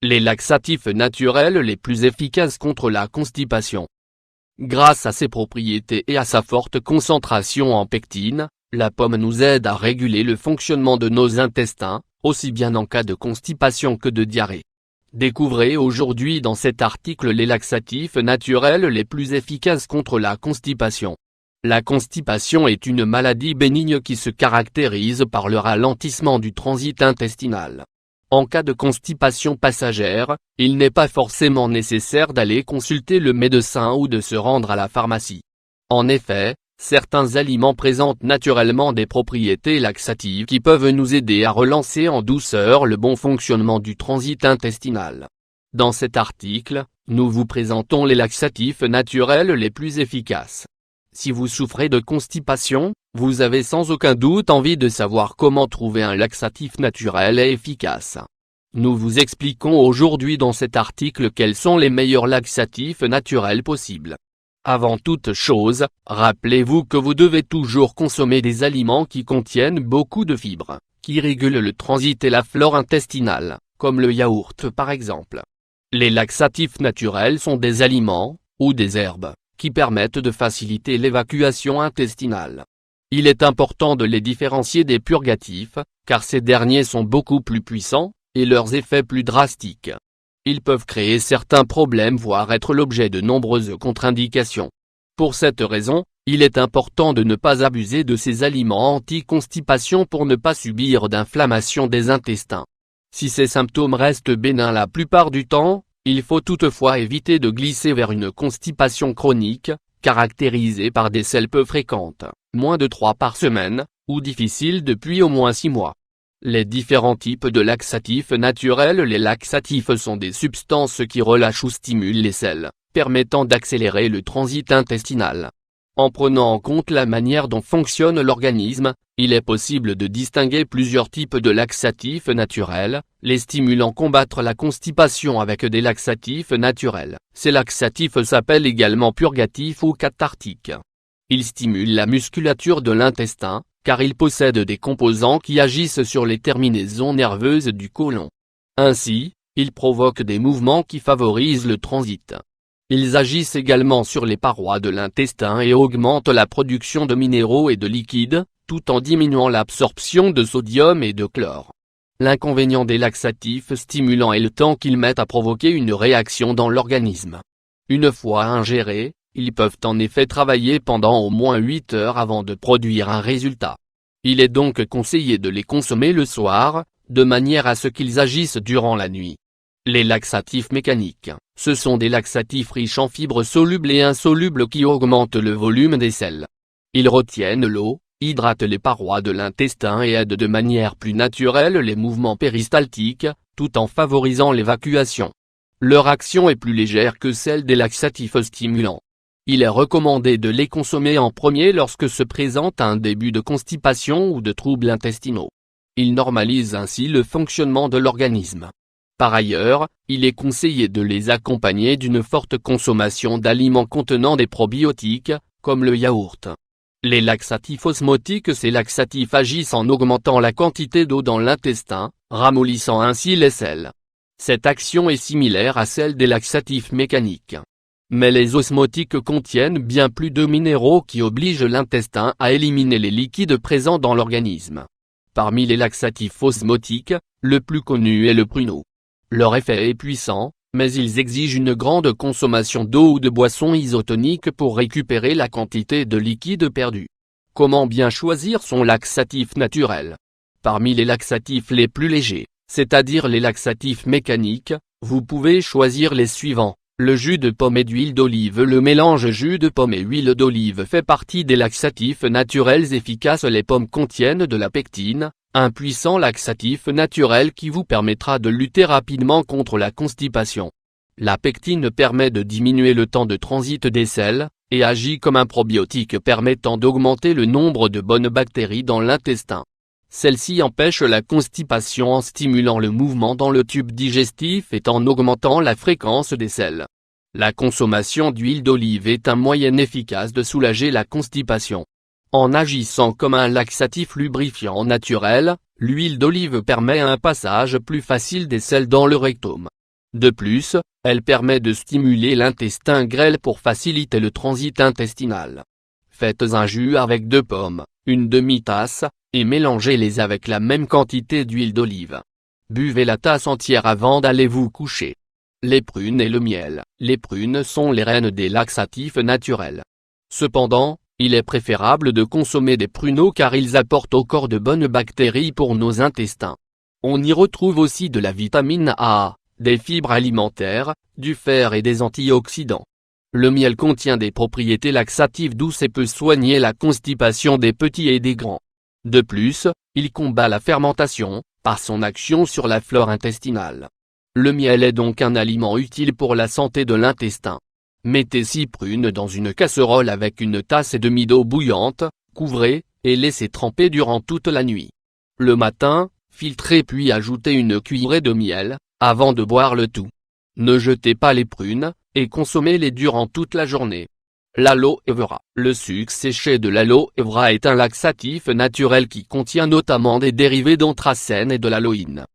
Les laxatifs naturels les plus efficaces contre la constipation. Grâce à ses propriétés et à sa forte concentration en pectine, la pomme nous aide à réguler le fonctionnement de nos intestins, aussi bien en cas de constipation que de diarrhée. Découvrez aujourd'hui dans cet article les laxatifs naturels les plus efficaces contre la constipation. La constipation est une maladie bénigne qui se caractérise par le ralentissement du transit intestinal. En cas de constipation passagère, il n'est pas forcément nécessaire d'aller consulter le médecin ou de se rendre à la pharmacie. En effet, certains aliments présentent naturellement des propriétés laxatives qui peuvent nous aider à relancer en douceur le bon fonctionnement du transit intestinal. Dans cet article, nous vous présentons les laxatifs naturels les plus efficaces. Si vous souffrez de constipation, vous avez sans aucun doute envie de savoir comment trouver un laxatif naturel et efficace. Nous vous expliquons aujourd'hui dans cet article quels sont les meilleurs laxatifs naturels possibles. Avant toute chose, rappelez-vous que vous devez toujours consommer des aliments qui contiennent beaucoup de fibres, qui régulent le transit et la flore intestinale, comme le yaourt par exemple. Les laxatifs naturels sont des aliments, ou des herbes, qui permettent de faciliter l'évacuation intestinale. Il est important de les différencier des purgatifs, car ces derniers sont beaucoup plus puissants, et leurs effets plus drastiques. Ils peuvent créer certains problèmes voire être l'objet de nombreuses contre-indications. Pour cette raison, il est important de ne pas abuser de ces aliments anti-constipation pour ne pas subir d'inflammation des intestins. Si ces symptômes restent bénins la plupart du temps, il faut toutefois éviter de glisser vers une constipation chronique, caractérisée par des selles peu fréquentes, moins de 3 par semaine, ou difficiles depuis au moins 6 mois. Les différents types de laxatifs naturels. Les laxatifs sont des substances qui relâchent ou stimulent les selles, permettant d'accélérer le transit intestinal. En prenant en compte la manière dont fonctionne l'organisme, il est possible de distinguer plusieurs types de laxatifs naturels. Les stimulants combattent la constipation avec des laxatifs naturels. Ces laxatifs s'appellent également purgatifs ou cathartiques. Ils stimulent la musculature de l'intestin, car ils possèdent des composants qui agissent sur les terminaisons nerveuses du côlon. Ainsi, ils provoquent des mouvements qui favorisent le transit. Ils agissent également sur les parois de l'intestin et augmentent la production de minéraux et de liquides, tout en diminuant l'absorption de sodium et de chlore. L'inconvénient des laxatifs stimulants est le temps qu'ils mettent à provoquer une réaction dans l'organisme. Une fois ingérés, ils peuvent en effet travailler pendant au moins 8 heures avant de produire un résultat. Il est donc conseillé de les consommer le soir, de manière à ce qu'ils agissent durant la nuit. Les laxatifs mécaniques, ce sont des laxatifs riches en fibres solubles et insolubles qui augmentent le volume des selles. Ils retiennent l'eau, hydratent les parois de l'intestin et aident de manière plus naturelle les mouvements péristaltiques, tout en favorisant l'évacuation. Leur action est plus légère que celle des laxatifs stimulants. Il est recommandé de les consommer en premier lorsque se présente un début de constipation ou de troubles intestinaux. Ils normalisent ainsi le fonctionnement de l'organisme. Par ailleurs, il est conseillé de les accompagner d'une forte consommation d'aliments contenant des probiotiques, comme le yaourt. Les laxatifs osmotiques. Ces laxatifs agissent en augmentant la quantité d'eau dans l'intestin, ramollissant ainsi les selles. Cette action est similaire à celle des laxatifs mécaniques. Mais les osmotiques contiennent bien plus de minéraux qui obligent l'intestin à éliminer les liquides présents dans l'organisme. Parmi les laxatifs osmotiques, le plus connu est le pruneau. Leur effet est puissant, mais ils exigent une grande consommation d'eau ou de boissons isotoniques pour récupérer la quantité de liquide perdue. Comment bien choisir son laxatif naturel? Parmi les laxatifs les plus légers, c'est-à-dire les laxatifs mécaniques, vous pouvez choisir les suivants. Le jus de pomme et d'huile d'olive. Le mélange jus de pomme et huile d'olive fait partie des laxatifs naturels efficaces. Les pommes contiennent de la pectine, un puissant laxatif naturel qui vous permettra de lutter rapidement contre la constipation. La pectine permet de diminuer le temps de transit des selles, et agit comme un probiotique permettant d'augmenter le nombre de bonnes bactéries dans l'intestin. Celle-ci empêche la constipation en stimulant le mouvement dans le tube digestif et en augmentant la fréquence des selles. La consommation d'huile d'olive est un moyen efficace de soulager la constipation. En agissant comme un laxatif lubrifiant naturel, l'huile d'olive permet un passage plus facile des selles dans le rectum. De plus, elle permet de stimuler l'intestin grêle pour faciliter le transit intestinal. Faites un jus avec 2 pommes, une demi-tasse, et mélangez-les avec la même quantité d'huile d'olive. Buvez la tasse entière avant d'aller vous coucher. Les prunes et le miel. Les prunes sont les reines des laxatifs naturels. Cependant, il est préférable de consommer des pruneaux car ils apportent au corps de bonnes bactéries pour nos intestins. On y retrouve aussi de la vitamine A, des fibres alimentaires, du fer et des antioxydants. Le miel contient des propriétés laxatives douces et peut soigner la constipation des petits et des grands. De plus, il combat la fermentation, par son action sur la flore intestinale. Le miel est donc un aliment utile pour la santé de l'intestin. Mettez 6 prunes dans une casserole avec une tasse et demie d'eau bouillante, couvrez, et laissez tremper durant toute la nuit. Le matin, filtrez puis ajoutez une cuillerée de miel, avant de boire le tout. Ne jetez pas les prunes, et consommez-les durant toute la journée. L'aloe vera. Le sucre séché de l'aloe vera est un laxatif naturel qui contient notamment des dérivés d'anthracène et de l'aloïne.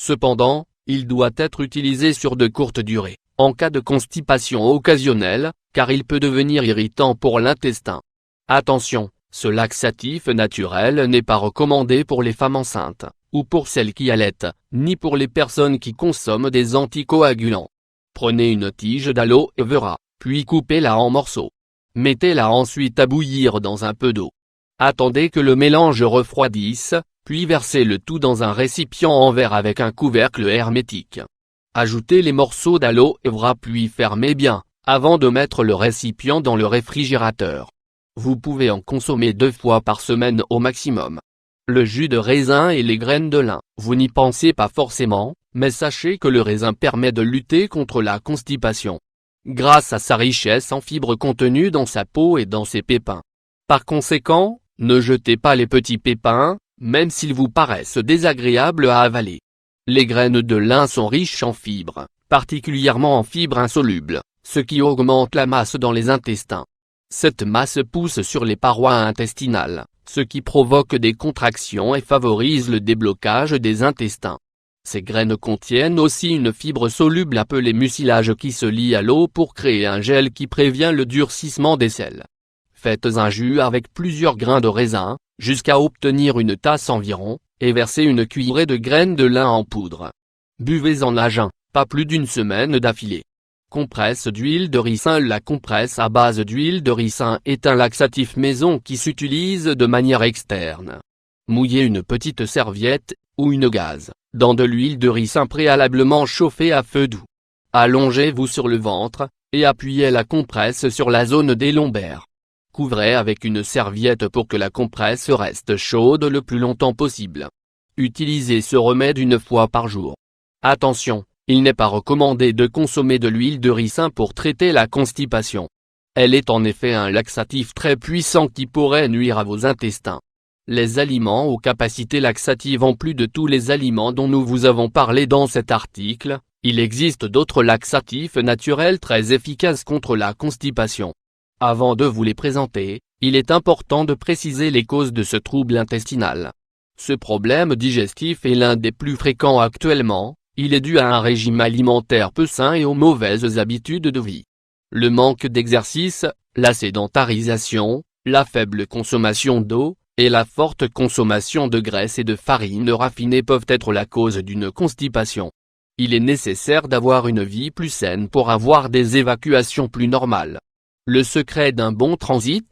Cependant, il doit être utilisé sur de courtes durées, en cas de constipation occasionnelle, car il peut devenir irritant pour l'intestin. Attention, ce laxatif naturel n'est pas recommandé pour les femmes enceintes, ou pour celles qui allaitent, ni pour les personnes qui consomment des anticoagulants. Prenez une tige d'aloe vera, puis coupez-la en morceaux. Mettez-la ensuite à bouillir dans un peu d'eau. Attendez que le mélange refroidisse, puis versez le tout dans un récipient en verre avec un couvercle hermétique. Ajoutez les morceaux d'aloe vera puis fermez bien, avant de mettre le récipient dans le réfrigérateur. Vous pouvez en consommer 2 fois par semaine au maximum. Le jus de raisin et les graines de lin. Vous n'y pensez pas forcément, mais sachez que le raisin permet de lutter contre la constipation, grâce à sa richesse en fibres contenues dans sa peau et dans ses pépins. Par conséquent, ne jetez pas les petits pépins, même s'ils vous paraissent désagréables à avaler. Les graines de lin sont riches en fibres, particulièrement en fibres insolubles, ce qui augmente la masse dans les intestins. Cette masse pousse sur les parois intestinales, ce qui provoque des contractions et favorise le déblocage des intestins. Ces graines contiennent aussi une fibre soluble appelée mucilage qui se lie à l'eau pour créer un gel qui prévient le durcissement des selles. Faites un jus avec plusieurs grains de raisin, jusqu'à obtenir une tasse environ, et versez une cuillerée de graines de lin en poudre. Buvez-en à jeun, pas plus d'une semaine d'affilée. Compresse d'huile de ricin. La compresse à base d'huile de ricin est un laxatif maison qui s'utilise de manière externe. Mouillez une petite serviette, ou une gaze, dans de l'huile de ricin préalablement chauffée à feu doux. Allongez-vous sur le ventre, et appuyez la compresse sur la zone des lombaires. Couvrez avec une serviette pour que la compresse reste chaude le plus longtemps possible. Utilisez ce remède 1 fois par jour. Attention, il n'est pas recommandé de consommer de l'huile de ricin pour traiter la constipation. Elle est en effet un laxatif très puissant qui pourrait nuire à vos intestins. Les aliments aux capacités laxatives. En plus de tous les aliments dont nous vous avons parlé dans cet article, il existe d'autres laxatifs naturels très efficaces contre la constipation. Avant de vous les présenter, il est important de préciser les causes de ce trouble intestinal. Ce problème digestif est l'un des plus fréquents actuellement, il est dû à un régime alimentaire peu sain et aux mauvaises habitudes de vie. Le manque d'exercice, la sédentarisation, la faible consommation d'eau, et la forte consommation de graisse et de farine raffinée peuvent être la cause d'une constipation. Il est nécessaire d'avoir une vie plus saine pour avoir des évacuations plus normales. Le secret d'un bon transit?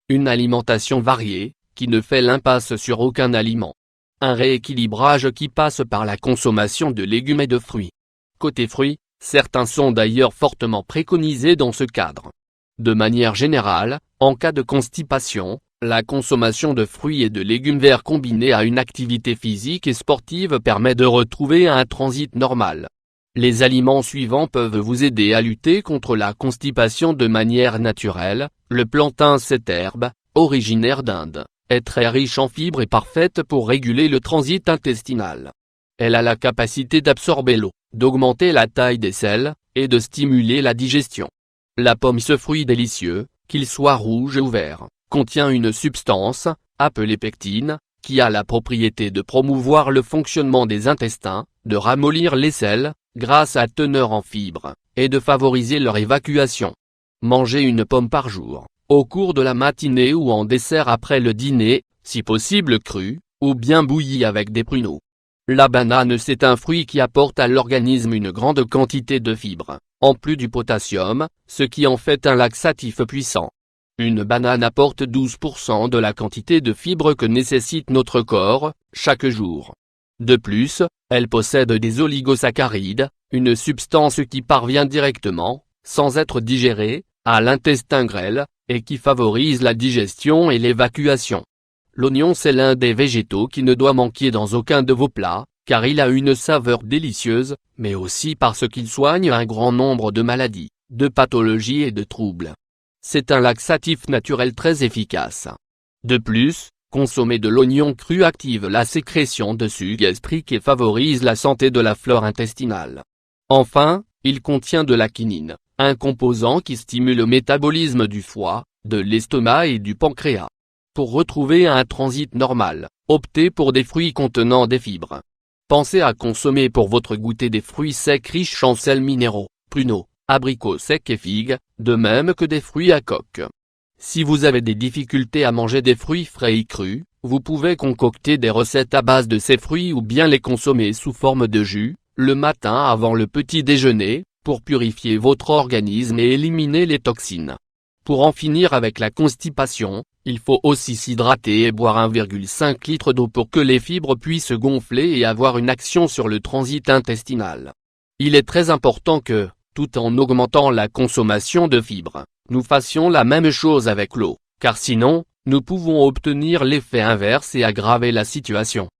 Une alimentation variée, qui ne fait l'impasse sur aucun aliment. Un rééquilibrage qui passe par la consommation de légumes et de fruits. Côté fruits, certains sont d'ailleurs fortement préconisés dans ce cadre. De manière générale, en cas de constipation, la consommation de fruits et de légumes verts combinée à une activité physique et sportive permet de retrouver un transit normal. Les aliments suivants peuvent vous aider à lutter contre la constipation de manière naturelle. Le plantain, cette herbe, originaire d'Inde, est très riche en fibres et parfaite pour réguler le transit intestinal. Elle a la capacité d'absorber l'eau, d'augmenter la taille des selles, et de stimuler la digestion. La pomme, ce fruit délicieux, qu'il soit rouge ou vert, contient une substance, appelée pectine, qui a la propriété de promouvoir le fonctionnement des intestins, de ramollir les selles, grâce à teneur en fibres, et de favoriser leur évacuation. Mangez une pomme par jour, au cours de la matinée ou en dessert après le dîner, si possible crue, ou bien bouillie avec des pruneaux. La banane, c'est un fruit qui apporte à l'organisme une grande quantité de fibres, en plus du potassium, ce qui en fait un laxatif puissant. Une banane apporte 12% de la quantité de fibres que nécessite notre corps, chaque jour. De plus, elle possède des oligosaccharides, une substance qui parvient directement, sans être digérée, à l'intestin grêle, et qui favorise la digestion et l'évacuation. L'oignon, c'est l'un des végétaux qui ne doit manquer dans aucun de vos plats, car il a une saveur délicieuse, mais aussi parce qu'il soigne un grand nombre de maladies, de pathologies et de troubles. C'est un laxatif naturel très efficace. De plus, consommer de l'oignon cru active la sécrétion de suc gastrique et favorise la santé de la flore intestinale. Enfin, il contient de la quinine, un composant qui stimule le métabolisme du foie, de l'estomac et du pancréas. Pour retrouver un transit normal, optez pour des fruits contenant des fibres. Pensez à consommer pour votre goûter des fruits secs riches en sels minéraux, pruneaux, abricots secs et figues, de même que des fruits à coque. Si vous avez des difficultés à manger des fruits frais et crus, vous pouvez concocter des recettes à base de ces fruits ou bien les consommer sous forme de jus, le matin avant le petit déjeuner, pour purifier votre organisme et éliminer les toxines. Pour en finir avec la constipation, il faut aussi s'hydrater et boire 1,5 litre d'eau pour que les fibres puissent gonfler et avoir une action sur le transit intestinal. Il est très important que, tout en augmentant la consommation de fibres, nous fassions la même chose avec l'eau, car sinon, nous pouvons obtenir l'effet inverse et aggraver la situation.